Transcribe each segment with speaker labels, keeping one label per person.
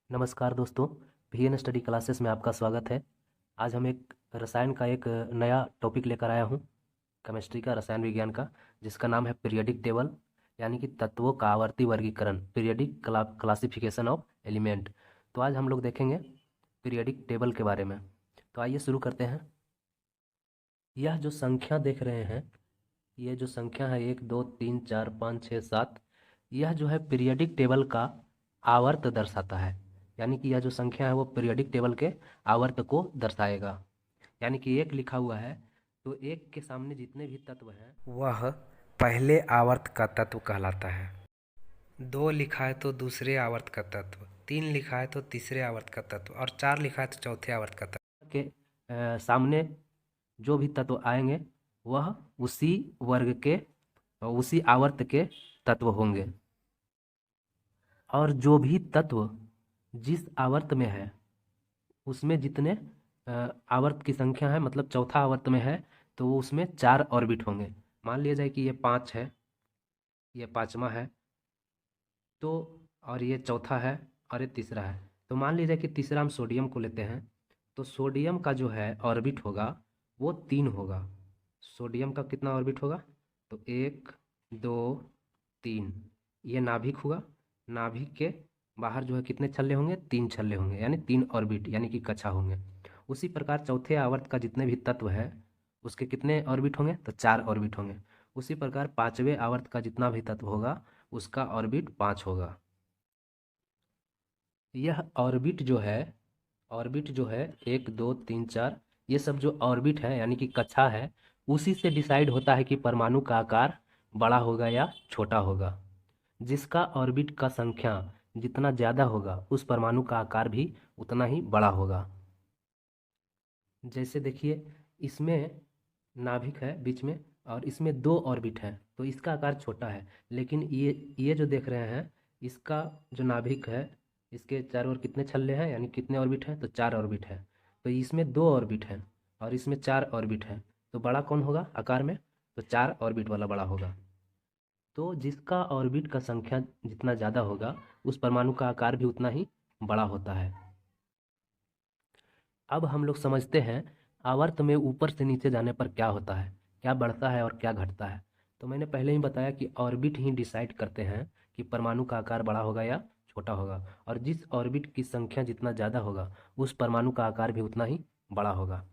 Speaker 1: नमस्कार दोस्तों, VN study classes में आपका स्वागत है। आज हम एक रसायन का एक नया टॉपिक लेकर आया हूँ, केमिस्ट्री का, रसायन विज्ञान का, जिसका नाम है पीरियोडिक टेबल, यानी कि तत्वों का आवर्ती वर्गीकरण, पीरियोडिक क्लासिफिकेशन ऑफ एलिमेंट। तो आज हम लोग देखेंगे पीरियोडिक टेबल के बारे में। तो आइए शुरू करते हैं। यह जो संख्या देख रहे हैं, ये जो संख्या है 1 2 3 4 5 6 7, यह जो है पीरियोडिक टेबल का आवर्त दर्शाता है। यानी कि यह जो संख्या है वो पीरियोडिक टेबल के आवर्त को दर्शाएगा। यानी कि 1 लिखा हुआ है तो 1 के सामने जितने भी तत्व हैं
Speaker 2: वह पहले आवर्त का तत्व कहलाता है। 2 लिखा है तो दूसरे आवर्त का तत्व, 3 लिखा है तो तीसरे आवर्त का तत्व और 4 लिखा है तो चौथे आवर्त का तत्व।
Speaker 1: के सामने जो भी तत्व आएंगे वह उसी वर्ग के, उसी आवर्त के तत्व होंगे। और जो भी तत्व जिस आवर्त में है उसमें जितने आवर्त की संख्या है, मतलब चौथा आवर्त में है तो वो उसमें 4 ऑर्बिट होंगे। मान लिया जाए कि ये 5 है, ये पाँचवा है, तो और ये चौथा है और ये तीसरा है। तो मान लीजिए कि तीसरा हम सोडियम को लेते हैं, तो सोडियम का जो है ऑर्बिट होगा वो 3 होगा। सोडियम का कितना ऑर्बिट होगा? तो 1 2 3, ये नाभिक होगा। नाभिक के बाहर जो है कितने छल्ले होंगे? 3 छल्ले होंगे, यानी 3 ऑर्बिट, यानी कि कक्षा होंगे। उसी प्रकार चौथे आवर्त का जितने भी तत्व है उसके कितने ऑर्बिट होंगे? तो 4 ऑर्बिट होंगे। उसी प्रकार पांचवें आवर्त का जितना भी तत्व होगा उसका ऑर्बिट 5 होगा। यह ऑर्बिट जो है 1 2 3 4, ये सब जो ऑर्बिट है यानी कि कक्षा है, उसी से डिसाइड होता है कि परमाणु का आकार बड़ा होगा या छोटा होगा। जिसका ऑर्बिट का संख्या जितना ज़्यादा होगा उस परमाणु का आकार भी उतना ही बड़ा होगा। जैसे देखिए, इसमें नाभिक है बीच में और इसमें 2 ऑर्बिट है तो इसका आकार छोटा है। लेकिन ये जो देख रहे हैं, इसका जो नाभिक है, इसके चारों ओर कितने छल्ले हैं, यानी कितने ऑर्बिट हैं? तो 4 ऑर्बिट है। तो इसमें 2 ऑर्बिट हैं और इसमें 4 ऑर्बिट है, तो बड़ा कौन होगा आकार में? तो 4 ऑर्बिट वाला बड़ा होगा। तो जिसका ऑर्बिट का संख्या जितना ज़्यादा होगा उस परमाणु का आकार भी उतना ही बड़ा होता है। अब हम लोग समझते हैं आवर्त में ऊपर से नीचे जाने पर क्या होता है, क्या बढ़ता है और क्या घटता है। तो मैंने पहले ही बताया कि ऑर्बिट ही डिसाइड करते हैं कि परमाणु का आकार बड़ा होगा या छोटा होगा, और जिस ऑर्बिट की संख्या जितना ज़्यादा होगा उस परमाणु का आकार भी उतना ही बड़ा होगा।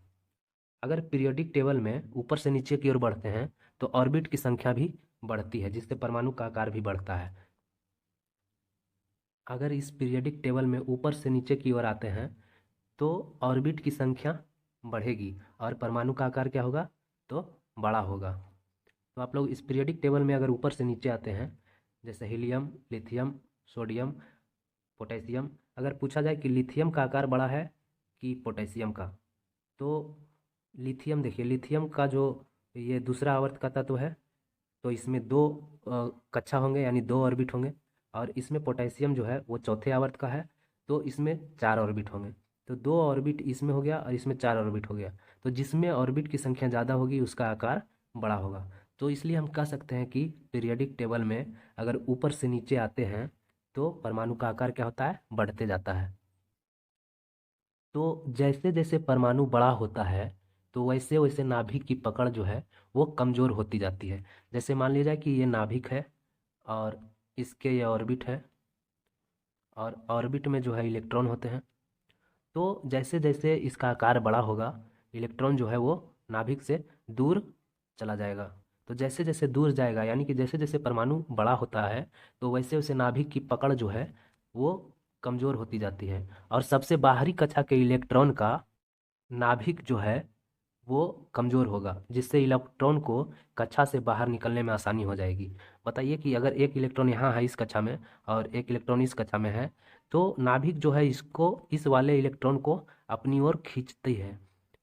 Speaker 1: अगर पीरियोडिक टेबल में ऊपर से नीचे की ओर बढ़ते हैं तो ऑर्बिट की संख्या भी बढ़ती है, जिससे परमाणु का आकार भी बढ़ता है। अगर इस पीरियोडिक टेबल में ऊपर से नीचे की ओर आते हैं तो ऑर्बिट की संख्या बढ़ेगी और परमाणु का आकार क्या होगा? तो बड़ा होगा। तो आप लोग इस पीरियोडिक टेबल में अगर ऊपर से नीचे आते हैं, जैसे हीलियम, लिथियम, सोडियम, पोटेशियम, अगर पूछा जाए कि लिथियम का आकार बड़ा है कि पोटेशियम का, तो लिथियम, देखिए लिथियम का जो ये दूसरा आवर्त का तत्व है तो इसमें 2 कक्षा होंगे, यानी 2 ऑर्बिट होंगे। और इसमें पोटेशियम जो है वो चौथे आवर्त का है तो इसमें 4 ऑर्बिट होंगे। तो 2 ऑर्बिट इसमें हो गया और इसमें 4 ऑर्बिट हो गया। तो जिसमें ऑर्बिट की संख्या ज़्यादा होगी उसका आकार बड़ा होगा। तो इसलिए हम कह सकते हैं कि पीरियोडिक टेबल में अगर ऊपर से नीचे आते हैं तो परमाणु का आकार क्या होता है? बढ़ते जाता है। तो जैसे जैसे परमाणु बड़ा होता है तो वैसे वैसे नाभिक की पकड़ जो है वो कमज़ोर होती जाती है। जैसे मान लीजिए कि ये नाभिक है और इसके ये ऑर्बिट है, और ऑर्बिट में जो है इलेक्ट्रॉन होते हैं। तो जैसे जैसे इसका आकार बड़ा होगा इलेक्ट्रॉन जो है वो नाभिक से दूर चला जाएगा। तो जैसे जैसे दूर जाएगा, यानी कि जैसे जैसे परमाणु बड़ा होता है तो वैसे वैसे नाभिक की पकड़ जो है वो कमज़ोर होती जाती है। और सबसे बाहरी कक्षा के इलेक्ट्रॉन का नाभिक जो है वो कमज़ोर होगा, जिससे इलेक्ट्रॉन को कक्षा से बाहर निकलने में आसानी हो जाएगी। बताइए कि अगर एक इलेक्ट्रॉन यहाँ है इस कक्षा में और एक इलेक्ट्रॉन इस कक्षा में है, तो नाभिक जो है इसको, इस वाले इलेक्ट्रॉन को अपनी ओर खींचती है।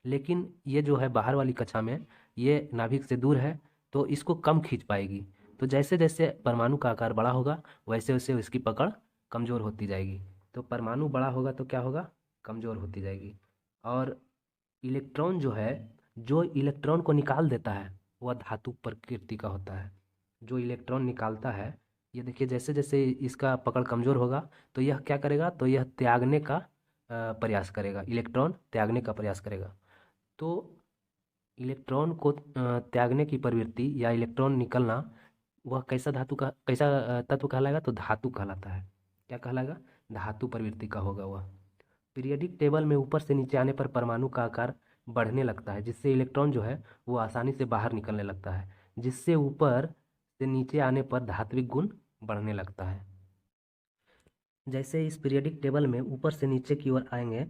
Speaker 1: लेकिन ये जो है बाहर वाली कक्षा में, ये नाभिक से दूर है तो इसको कम खींच पाएगी। तो जैसे जैसे परमाणु का आकार बड़ा होगा वैसे वैसे इसकी पकड़ कमज़ोर होती जाएगी। तो परमाणु बड़ा होगा तो क्या होगा? कमज़ोर होती जाएगी। और इलेक्ट्रॉन जो है, जो इलेक्ट्रॉन को निकाल देता है वह धातु प्रकृति का होता है। जो इलेक्ट्रॉन निकालता है ये देखिए जैसे जैसे इसका पकड़ कमज़ोर होगा तो यह क्या करेगा, तो यह त्यागने का प्रयास करेगा, इलेक्ट्रॉन त्यागने का प्रयास करेगा। तो इलेक्ट्रॉन को त्यागने की प्रवृत्ति या इलेक्ट्रॉन निकलना, वह कैसा तत्व कहलाएगा, तो धातु कहलाता है। क्या कहलाएगा, धातु प्रवृत्ति का होगा वह। पीरियोडिक टेबल में ऊपर से नीचे आने पर परमाणु का आकार बढ़ने लगता है, जिससे इलेक्ट्रॉन जो है वो आसानी से बाहर निकलने लगता है, जिससे ऊपर से नीचे आने पर धात्विक गुण बढ़ने लगता है। जैसे इस पीरियोडिक टेबल में ऊपर से नीचे की ओर आएंगे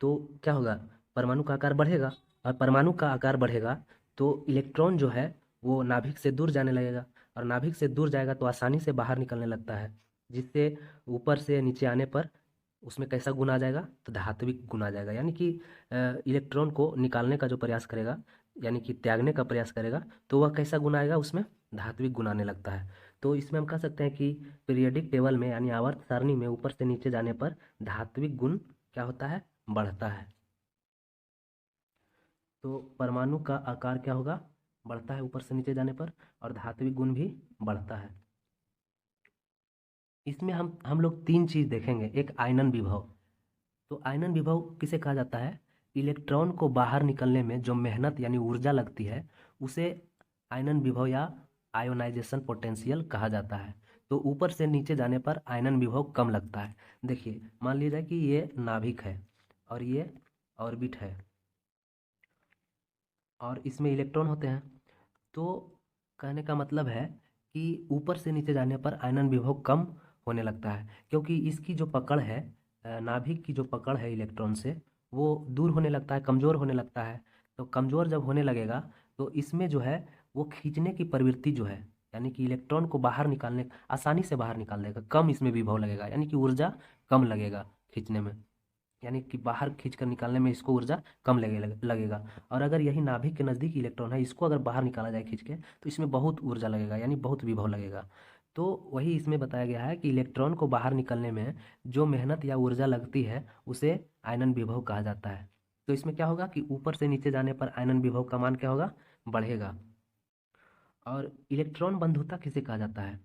Speaker 1: तो क्या होगा, परमाणु का आकार बढ़ेगा, और परमाणु का आकार बढ़ेगा तो इलेक्ट्रॉन जो है वो नाभिक से दूर जाने लगेगा, और नाभिक से दूर जाएगा तो आसानी से बाहर निकलने लगता है, जिससे ऊपर से नीचे आने पर उसमें कैसा गुण आ जाएगा, तो धात्विक गुण आ जाएगा। यानी कि इलेक्ट्रॉन को निकालने का जो प्रयास करेगा, यानी कि त्यागने का प्रयास करेगा, तो वह कैसा गुण आएगा, उसमें धात्विक गुण आने लगता है। तो इसमें हम कह सकते हैं कि पीरियोडिक टेबल में यानी आवर्त सारणी में ऊपर से नीचे जाने पर धात्विक गुण क्या होता है, बढ़ता है। तो परमाणु का आकार क्या होगा, बढ़ता है ऊपर से नीचे जाने पर, और धात्विक गुण भी बढ़ता है। इसमें हम लोग तीन चीज़ देखेंगे। एक आयनन विभव। तो आयनन विभव किसे कहा जाता है, इलेक्ट्रॉन को बाहर निकलने में जो मेहनत यानी ऊर्जा लगती है उसे आयनन विभव या आयोनाइजेशन पोटेंशियल कहा जाता है। तो ऊपर से नीचे जाने पर आयनन विभव कम लगता है। देखिए मान लीजिए कि ये नाभिक है और ये ऑर्बिट है और इसमें इलेक्ट्रॉन होते हैं। तो कहने का मतलब है कि ऊपर से नीचे जाने पर आयनन विभव कम होने लगता है, क्योंकि इसकी जो पकड़ है, नाभिक की जो पकड़ है इलेक्ट्रॉन से, वो दूर होने लगता है, कमज़ोर होने लगता है। तो कमज़ोर जब होने लगेगा तो इसमें जो है वो खींचने की प्रवृत्ति जो है, यानी कि इलेक्ट्रॉन को बाहर निकालने, आसानी से बाहर निकाल देगा, कम इसमें विभव लगेगा, यानी कि ऊर्जा कम लगेगा खींचने में, यानी कि बाहर खींच कर निकालने में इसको ऊर्जा कम लगेगा। और अगर यही नाभिक के नज़दीक इलेक्ट्रॉन है, इसको अगर बाहर निकाला जाए खींच के, तो इसमें बहुत ऊर्जा लगेगा, यानी बहुत विभव लगेगा। तो वही इसमें बताया गया है कि इलेक्ट्रॉन को बाहर निकलने में जो मेहनत या ऊर्जा लगती है उसे आयनन विभव कहा जाता है। तो इसमें क्या होगा कि ऊपर से नीचे जाने पर आयनन विभव का मान क्या होगा, बढ़ेगा। और इलेक्ट्रॉन बंधुता किसे कहा जाता है,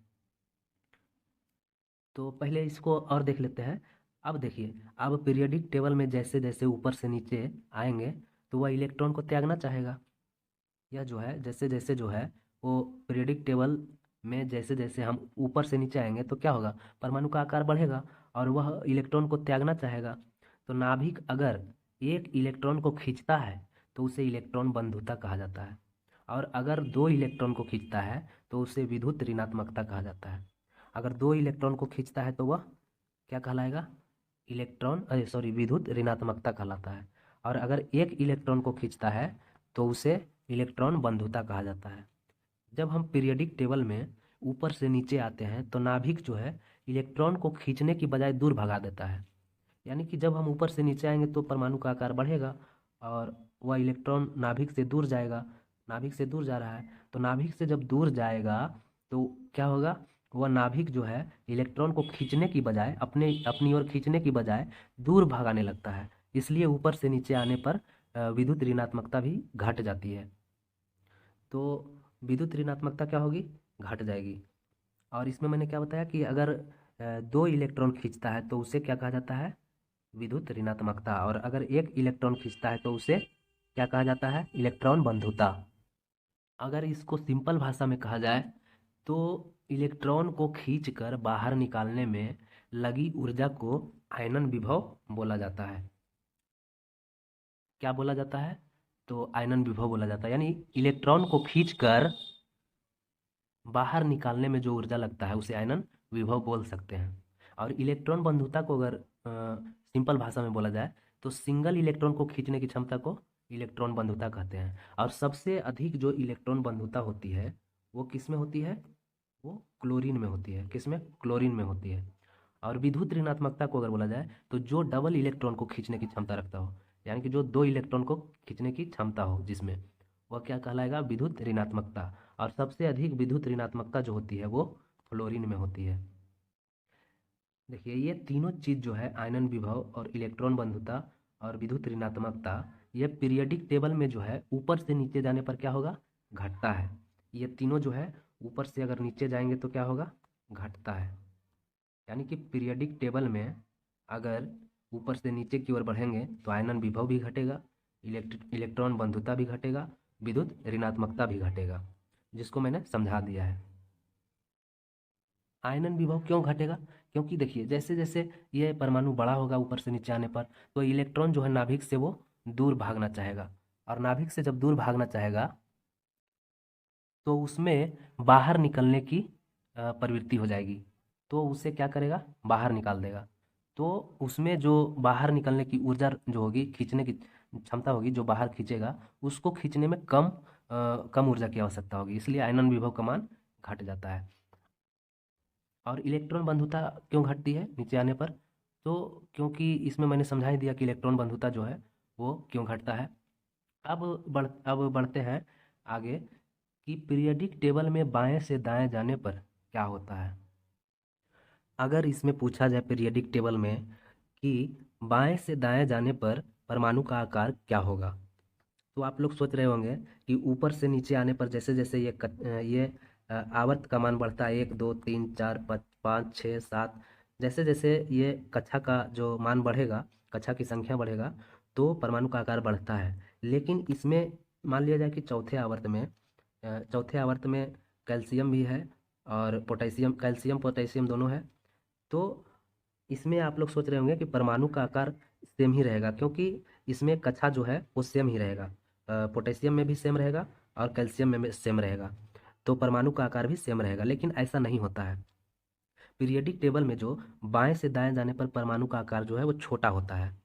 Speaker 1: तो पहले इसको और देख लेते हैं। अब देखिए, अब पीरियोडिक टेबल में जैसे जैसे ऊपर से नीचे आएंगे तो वह इलेक्ट्रॉन को त्यागना चाहेगा। यह जो है जैसे जैसे जो है वो पीरियोडिक टेबल में जैसे जैसे हम ऊपर से नीचे आएंगे तो क्या होगा, परमाणु का आकार बढ़ेगा और वह इलेक्ट्रॉन को त्यागना चाहेगा। तो नाभिक अगर एक इलेक्ट्रॉन को खींचता है तो उसे इलेक्ट्रॉन बंधुता कहा जाता है, और अगर दो इलेक्ट्रॉन को खींचता है तो उसे विद्युत ऋणात्मकता कहा जाता है। अगर दो इलेक्ट्रॉन को खींचता है तो वह क्या कहलाएगा, विद्युत ऋणात्मकता कहलाता है। और अगर एक इलेक्ट्रॉन को खींचता है तो उसे इलेक्ट्रॉन बंधुता कहा जाता है। जब हम पीरियोडिक टेबल में ऊपर से नीचे आते हैं तो नाभिक जो है इलेक्ट्रॉन को खींचने की बजाय दूर भगा देता है। यानी कि जब हम ऊपर से नीचे आएंगे तो परमाणु का आकार बढ़ेगा और वह इलेक्ट्रॉन नाभिक से दूर जाएगा। नाभिक से दूर जा रहा है तो नाभिक से जब दूर जाएगा तो क्या होगा, वह नाभिक जो है इलेक्ट्रॉन को खींचने की बजाय अपनी ओर खींचने की बजाय दूर भगाने लगता है। इसलिए ऊपर से नीचे आने पर विद्युत ऋणात्मकता भी घट जाती है। तो विद्युत ऋणात्मकता क्या होगी, घट जाएगी। और इसमें मैंने क्या बताया कि अगर दो इलेक्ट्रॉन खींचता है तो उसे क्या कहा जाता है, विद्युत ऋणात्मकता। और अगर एक इलेक्ट्रॉन खींचता है तो उसे क्या कहा जाता है, इलेक्ट्रॉन बंधुता। अगर इसको सिंपल भाषा में कहा जाए तो इलेक्ट्रॉन को खींचकर बाहर निकालने में लगी ऊर्जा को आयनन विभव बोला जाता है। क्या बोला जाता है, तो आयनन विभव बोला जाता है। यानी इलेक्ट्रॉन को खींचकर बाहर निकालने में जो ऊर्जा लगता है उसे आयनन विभव बोल सकते हैं। और इलेक्ट्रॉन बंधुता को अगर सिंपल भाषा में बोला जाए तो सिंगल इलेक्ट्रॉन को खींचने की क्षमता को इलेक्ट्रॉन बंधुता कहते हैं। और सबसे अधिक जो इलेक्ट्रॉन बंधुता होती है वो किस में होती है, वो क्लोरीन में होती है। किस में, क्लोरीन में होती है। और विद्युत ऋणात्मकता को अगर बोला जाए तो जो डबल इलेक्ट्रॉन को खींचने की क्षमता रखता हो, यानी कि जो दो इलेक्ट्रॉन को खींचने की क्षमता हो जिसमें, वह क्या कहलाएगा, विद्युत ऋणात्मकता। और सबसे अधिक विद्युत ऋणात्मकता जो होती है वो फ्लोरीन में होती है। देखिए ये तीनों चीज़ जो है, आयनन विभव और इलेक्ट्रॉन बंधुता और विद्युत ऋणात्मकता, ये पीरियोडिक टेबल में जो है ऊपर से नीचे जाने पर क्या होगा, घटता है। ये तीनों जो है ऊपर से अगर नीचे जाएंगे तो क्या होगा, घटता है। यानी कि पीरियोडिक टेबल में अगर ऊपर से नीचे की ओर बढ़ेंगे तो आयनन विभव भी घटेगा, इलेक्ट्रॉन बंधुता भी घटेगा, विद्युत ऋणात्मकता भी घटेगा, जिसको मैंने समझा दिया है। आयनन विभव क्यों घटेगा? क्योंकि देखिए जैसे जैसे ये परमाणु बड़ा होगा ऊपर से नीचे आने पर, तो इलेक्ट्रॉन जो है नाभिक से वो दूर भागना चाहेगा, और नाभिक से जब दूर भागना चाहेगा तो उसमें बाहर निकलने की प्रवृत्ति हो जाएगी, तो उसे क्या करेगा? बाहर निकाल देगा। तो उसमें जो बाहर निकलने की ऊर्जा जो होगी, खींचने की क्षमता होगी, जो बाहर खींचेगा उसको खींचने में कम ऊर्जा की आवश्यकता होगी, इसलिए आयनन विभव का मान घट जाता है। और इलेक्ट्रॉन बंधुता क्यों घटती है नीचे आने पर? तो क्योंकि इसमें मैंने समझा ही दिया कि इलेक्ट्रॉन बंधुता जो है वो क्यों घटता है। अब बढ़ते हैं आगे कि पीरियोडिक टेबल में बाएं से दाएं जाने पर क्या होता है। अगर इसमें पूछा जाए पीरियोडिक टेबल में कि बाएं से दाएं जाने पर परमाणु का आकार क्या होगा, तो आप लोग सोच रहे होंगे कि ऊपर से नीचे आने पर जैसे जैसे आवर्त का मान बढ़ता है, 1 2 3 4 5 6 7, जैसे जैसे ये कक्षा का जो मान बढ़ेगा, कक्षा की संख्या बढ़ेगा, तो परमाणु का आकार बढ़ता है। लेकिन इसमें मान लिया जाए कि चौथे आवर्त में कैल्शियम भी है और पोटेशियम, कैल्शियम पोटेशियम दोनों है। तो इसमें आप लोग सोच रहे होंगे कि परमाणु का आकार सेम ही रहेगा, क्योंकि इसमें कक्षा जो है वो सेम ही रहेगा, पोटेशियम में भी सेम रहेगा और कैल्शियम में भी सेम रहेगा, तो परमाणु का आकार भी सेम रहेगा। लेकिन ऐसा नहीं होता है। पीरियोडिक टेबल में जो बाएं से दाएं जाने पर परमाणु का आकार जो है वो छोटा होता है,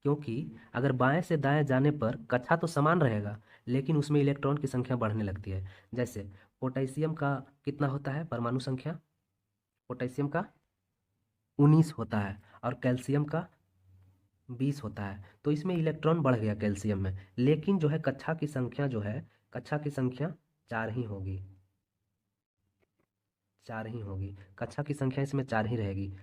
Speaker 1: क्योंकि अगर बाएं से दाएं जाने पर कक्षा तो समान रहेगा, लेकिन उसमें इलेक्ट्रॉन की संख्या बढ़ने लगती है। जैसे पोटेशियम का कितना होता है परमाणु संख्या? पोटेशियम का 19 होता है और कैल्शियम का 20 होता है, तो इसमें इलेक्ट्रॉन बढ़ गया कैल्शियम में, लेकिन जो है कक्षा की संख्या जो है, कक्षा की संख्या चार ही होगी, चार ही होगी, कक्षा की संख्या इसमें चार ही रहेगी।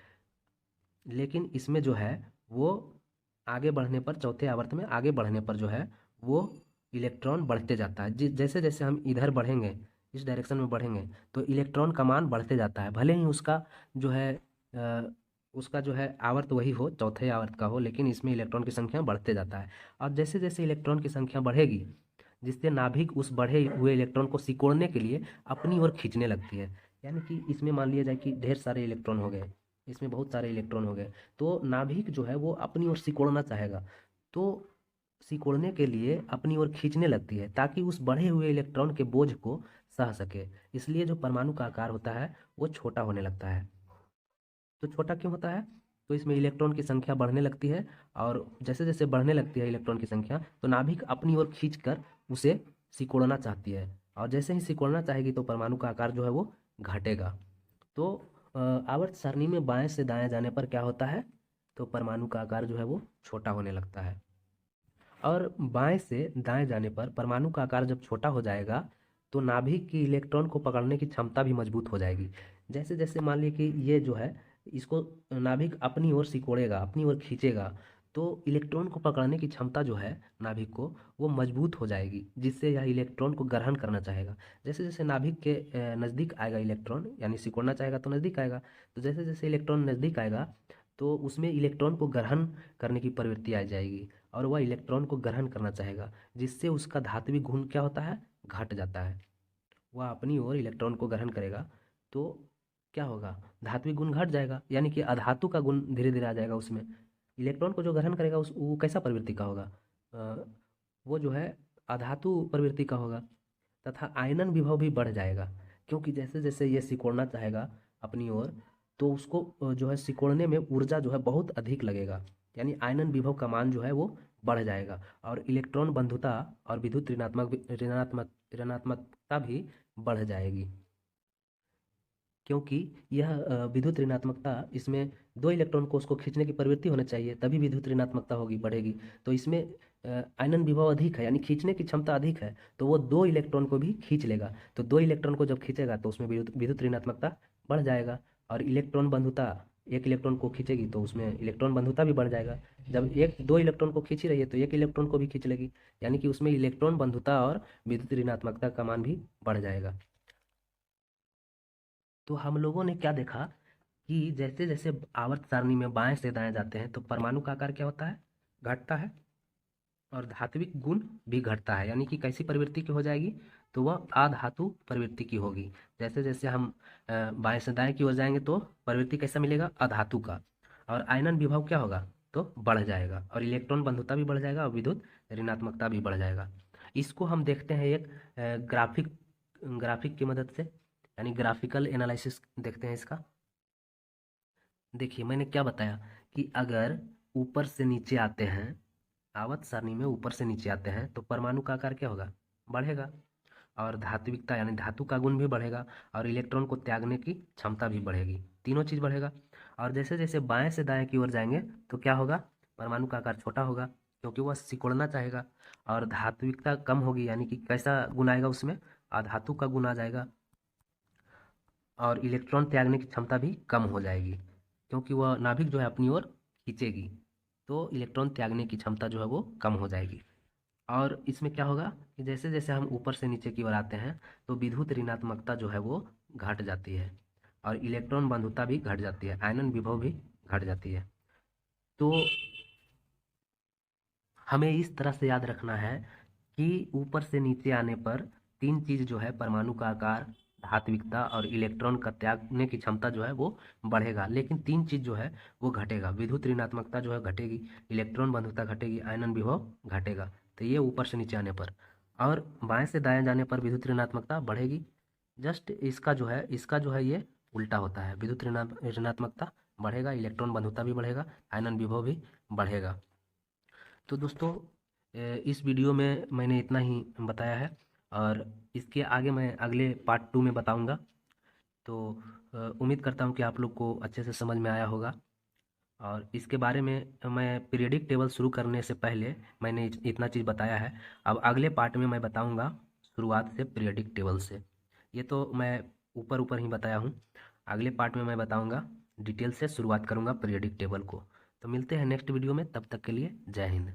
Speaker 1: लेकिन इसमें जो है वो आगे बढ़ने पर, चौथे आवर्त में आगे बढ़ने पर जो है वो इलेक्ट्रॉन बढ़ते जाता है। जैसे जैसे हम इधर बढ़ेंगे, इस डायरेक्शन में बढ़ेंगे, तो इलेक्ट्रॉन का मान बढ़ते जाता है, भले ही उसका जो है उसका जो है आवर्त वही हो, चौथे आवर्त का हो, लेकिन इसमें इलेक्ट्रॉन की संख्या बढ़ते जाता है। और जैसे जैसे इलेक्ट्रॉन की संख्या बढ़ेगी, जिससे नाभिक उस बढ़े हुए इलेक्ट्रॉन को सिकोड़ने के लिए अपनी ओर खींचने लगती है। यानी कि इसमें मान लिया जाए कि ढेर सारे इलेक्ट्रॉन हो गए, इसमें बहुत सारे इलेक्ट्रॉन हो गए, तो नाभिक जो है वो अपनी ओर सिकोड़ना चाहेगा, तो सिकोड़ने के लिए अपनी ओर खींचने लगती है, ताकि उस बढ़े हुए इलेक्ट्रॉन के बोझ को सह सके। इसलिए जो परमाणु का आकार होता है वो छोटा होने लगता है। तो छोटा क्यों होता है? तो इसमें इलेक्ट्रॉन की संख्या बढ़ने लगती है, और जैसे जैसे बढ़ने लगती है इलेक्ट्रॉन की संख्या, तो नाभिक अपनी ओर खींचकर उसे सिकोड़ना चाहती है, और जैसे ही सिकोड़ना चाहेगी तो परमाणु का आकार जो है वो घटेगा। तो आवर्त सारणी में बाएं से दाएं जाने पर क्या होता है? तो परमाणु का आकार जो है वो छोटा होने लगता है। और बाएं से दाएं जाने पर परमाणु का आकार जब छोटा हो जाएगा, तो नाभिक की इलेक्ट्रॉन को पकड़ने की क्षमता भी मजबूत हो जाएगी। जैसे जैसे मान लीजिए कि ये जो है, इसको नाभिक अपनी ओर सिकोड़ेगा, अपनी ओर खींचेगा, तो इलेक्ट्रॉन को पकड़ने की क्षमता जो है नाभिक को, वो मजबूत हो जाएगी, जिससे यह इलेक्ट्रॉन को ग्रहण करना चाहेगा। जैसे जैसे नाभिक के नज़दीक आएगा इलेक्ट्रॉन, यानी सिकोड़ना चाहेगा तो नज़दीक आएगा, तो जैसे जैसे इलेक्ट्रॉन नज़दीक आएगा तो उसमें इलेक्ट्रॉन को ग्रहण करने की प्रवृत्ति आ जाएगी, और वह इलेक्ट्रॉन को ग्रहण करना चाहेगा, जिससे उसका धात्विक गुण क्या होता है? घट जाता है। वह अपनी ओर इलेक्ट्रॉन को ग्रहण करेगा, तो क्या होगा? धात्विक गुण घट जाएगा, यानी कि अधातु का गुण धीरे धीरे आ जाएगा उसमें। इलेक्ट्रॉन को जो ग्रहण करेगा उस वो कैसा प्रवृत्ति का होगा? वो जो है अधातु प्रवृत्ति का होगा। तथा आयनन विभव भी बढ़ जाएगा, क्योंकि जैसे जैसे ये सिकोड़ना चाहेगा अपनी ओर, तो उसको जो है सिकोड़ने में ऊर्जा जो है बहुत अधिक लगेगा, यानी आयनन विभव का मान जो है वो बढ़ जाएगा, और इलेक्ट्रॉन बंधुता और विद्युत ऋणात्मकता भी बढ़ जाएगी। क्योंकि यह विद्युत ऋणात्मकता, इसमें दो इलेक्ट्रॉन को उसको खींचने की प्रवृत्ति होनी चाहिए, तभी विद्युत ऋणात्मकता होगी, बढ़ेगी। तो इसमें आयनन विभव अधिक है, यानी खींचने की क्षमता अधिक है, तो वो दो इलेक्ट्रॉन को भी खींच लेगा। तो दो इलेक्ट्रॉन को जब खींचेगा तो उसमें विद्युत ऋणात्मकता बढ़ जाएगा, और इलेक्ट्रॉन बंधुता, एक इलेक्ट्रॉन को खींचेगी तो उसमें इलेक्ट्रॉन बंधुता भी बढ़ जाएगा। जब एक दो इलेक्ट्रॉन को खींच ही रही है तो एक इलेक्ट्रॉन को भी खींच लेगी, यानी कि उसमें इलेक्ट्रॉन बंधुता और विद्युत ऋणात्मकता का मान भी बढ़ जाएगा। तो हम लोगों ने क्या देखा कि जैसे जैसे आवर्त सारणी में बाएं से दाएं जाते हैं तो परमाणु का आकार क्या होता है, घटता है, और धात्विक गुण भी घटता है। यानी कि कैसी प्रवृत्ति की हो जाएगी, तो वह अधातु प्रवृत्ति की होगी। जैसे जैसे हम बाएं से दाएं की ओर जाएंगे तो प्रवृत्ति कैसा मिलेगा, अधातु का। और आयनन विभव क्या होगा, तो बढ़ जाएगा, और इलेक्ट्रॉन बंधुता भी बढ़ जाएगा, और विद्युत ऋणात्मकता भी बढ़ जाएगा। इसको हम देखते हैं एक ग्राफिक ग्राफिक की मदद से, यानी ग्राफिकल एनालिसिस देखते हैं इसका। देखिए मैंने क्या बताया कि अगर ऊपर से नीचे आते हैं, आवर्त सारणी में ऊपर से नीचे आते हैं तो परमाणु का आकार क्या होगा, बढ़ेगा, और धात्विकता यानी धातु का गुण भी बढ़ेगा, और इलेक्ट्रॉन को त्यागने की क्षमता भी बढ़ेगी, तीनों चीज बढ़ेगा। और जैसे जैसे बाएं से दाएं की ओर जाएंगे तो क्या होगा, परमाणु का आकार छोटा होगा, क्योंकि वह सिकुड़ना चाहेगा, और धात्विकता कम होगी, यानी कि कैसा गुण आएगा उसमें, अधातु का गुण आ जाएगा, और इलेक्ट्रॉन त्यागने की क्षमता भी कम हो जाएगी, क्योंकि वह नाभिक जो है अपनी ओर खींचेगी, तो इलेक्ट्रॉन त्यागने की क्षमता जो है वो कम हो जाएगी। और इसमें क्या होगा कि जैसे जैसे हम ऊपर से नीचे की ओर आते हैं तो विद्युत ऋणात्मकता जो है वो घट जाती है, और इलेक्ट्रॉन बंधुता भी घट जाती है, आयनन विभव भी घट जाती है। तो हमें इस तरह से याद रखना है कि ऊपर से नीचे आने पर तीन चीज जो है, परमाणु का आकार, धात्विकता और इलेक्ट्रॉन का त्यागने की क्षमता जो है वो बढ़ेगा, लेकिन तीन चीज जो है वो घटेगा, विद्युत ऋणात्मकता जो है घटेगी, इलेक्ट्रॉन बंधुता घटेगी, आयनन विभव घटेगा। तो ये ऊपर से नीचे आने पर। और बाएं से दाएं जाने पर विद्युत ऋणात्मकता बढ़ेगी। जस्ट इसका जो है ये उल्टा होता है, विद्युत ऋणात्मकता बढ़ेगा, इलेक्ट्रॉन बंधुता भी बढ़ेगा, आयनन विभव भी बढ़ेगा। तो दोस्तों इस वीडियो में मैंने इतना ही बताया है, और इसके आगे मैं अगले पार्ट 2 में बताऊंगा। तो उम्मीद करता हूँ कि आप लोग को अच्छे से समझ में आया होगा। और इसके बारे में मैं पीरियडिक टेबल शुरू करने से पहले मैंने इतना चीज़ बताया है। अब अगले पार्ट में मैं बताऊंगा शुरुआत से पीरियडिक टेबल से। ये तो मैं ऊपर ऊपर ही बताया हूँ, अगले पार्ट में मैं बताऊंगा, डिटेल से शुरुआत करूंगा पीरियडिक टेबल को। तो मिलते हैं नेक्स्ट वीडियो में, तब तक के लिए जय हिंद।